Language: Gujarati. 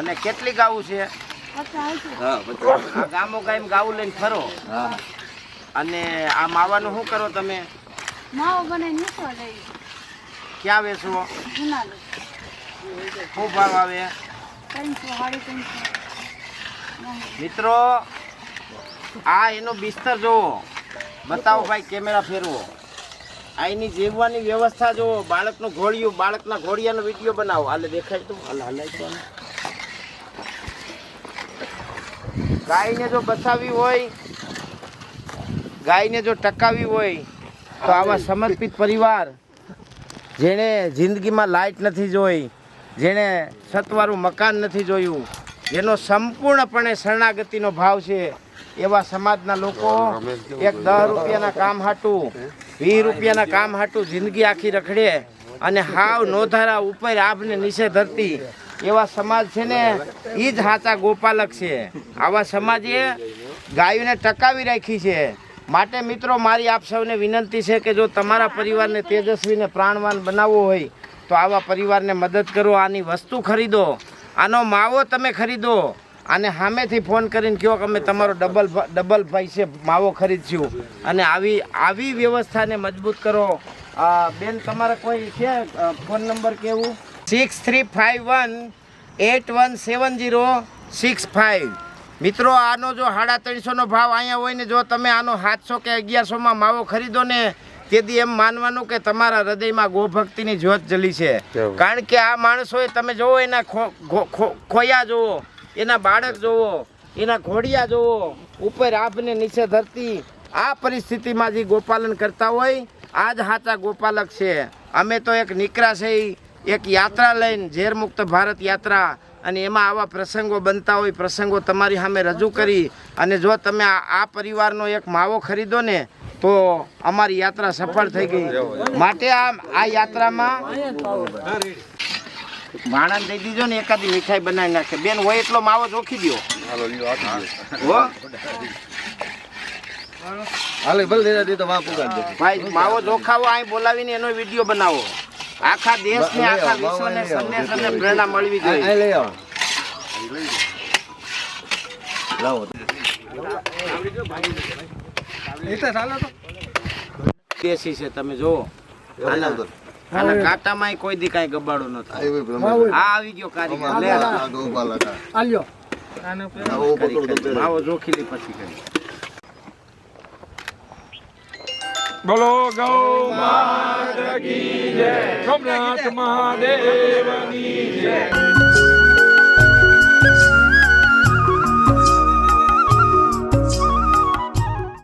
અને કેટલી ગાવું છે? આ ગામો ગામ ગાવું લઈને ફરો. અને આ માવાનું શું કરો તમે? માવો બનાવીને વેચવા જઈએ. ક્યાં વેચવો? જુનાગઢ. શું ભાવ આવે? 300, 350. મિત્રો આ એનો બિસ્તર જોવો, બતાવો ભાઈ, કેમેરા ફેરવો. આ એની જીવવાની વ્યવસ્થા જોવો. બાળકનું ઘોડિયું, બાળકના ઘોડિયાનો વિડીયો બનાવો. હાલે દેખાય તો હલાય તો. ગાયને જો બચાવવી હોય, ગાયને જો ટકાવવી હોય તો આવા સમર્પિત પરિવાર, જેણે જિંદગીમાં લાઇટ નથી જોઈ, જેણે છતવાળું મકાન નથી જોયું, જેનો સંપૂર્ણપણે શરણાગતિનો ભાવ છે, એવા સમાજના લોકો એક 10 રૂપિયાના કામ હાટું, 20 રૂપિયાના કામ હાટું જિંદગી આખી રખડે અને હાવ નોધારા ઉપર આભને નીચે ધરતી એવા સમાજ છે ને, એ જ સાચા ગોપાલક છે. આવા સમાજે ગાયોને ટકાવી રાખી છે. માટે મિત્રો, મારી આપ સૌને વિનંતી છે કે જો તમારા પરિવારને તેજસ્વીને પ્રાણવાન બનાવવો હોય તો આવા પરિવારને મદદ કરો. આની વસ્તુ ખરીદો, આનો માવો તમે ખરીદો, અને સામેથી ફોન કરીને કહો કે અમે તમારો ડબલ પૈસે માવો ખરીદશું. અને આવી વ્યવસ્થાને મજબૂત કરો. બેન, તમારા કોઈ છે ફોન નંબર કેવું? 6351817065. મિત્રો, આનો જો 350નો ભાવ અહીંયા હોય ને, જો તમે આનો 700 કે 1100માં માવો ખરીદો ને, તેથી એમ માનવાનું કે તમારા હૃદયમાં ગોભક્તિની જ્યોત જલી છે. કારણ કે આ માણસોએ, તમે જોવો, એના ખોયા જોવો, એના બાળક જોવો, એના ઘોડિયા જોવો, ઉપર આભને નીચે ધરતી. આ પરિસ્થિતિમાં જે ગોપાલન કરતા હોય, આ જ સાચા ગોપાલક છે. અમે તો એક નીકળ્યા છે, એક યાત્રા લઈને, ઝેર મુક્ત ભારત યાત્રા, અને એમાં આવા પ્રસંગો બનતા હોય, પ્રસંગો તમારી સામે રજૂ કરી. અને જો તમે આ પરિવારનો એક માવો ખરીદો ને, તો અમારી યાત્રા સફળ થઈ ગઈ. માટે આ યાત્રામાં ભાણા દઈ દીધો ને, એકાદી મીઠાઈ બનાવી નાખે. બેન, હોય એટલો માવો જોખી દો. ભાઈ, માવો જોખાવો, અહીં બોલાવીને એનો વિડીયો બનાવો. આખા દેશને, આખા વિશ્વને સંદેશ અને પ્રેરણા મળવી જોઈએ. દેશી છે, તમે જોવો. આના કાંટામાં કોઈ દી કાંઈ ગબાડો ન થાય. આ આવી ગયો કારીગર. માવો જોખી લે પછી કરી. બોલો ગૌ માતા કી જય, સોમનાથ મહાદેવની જય.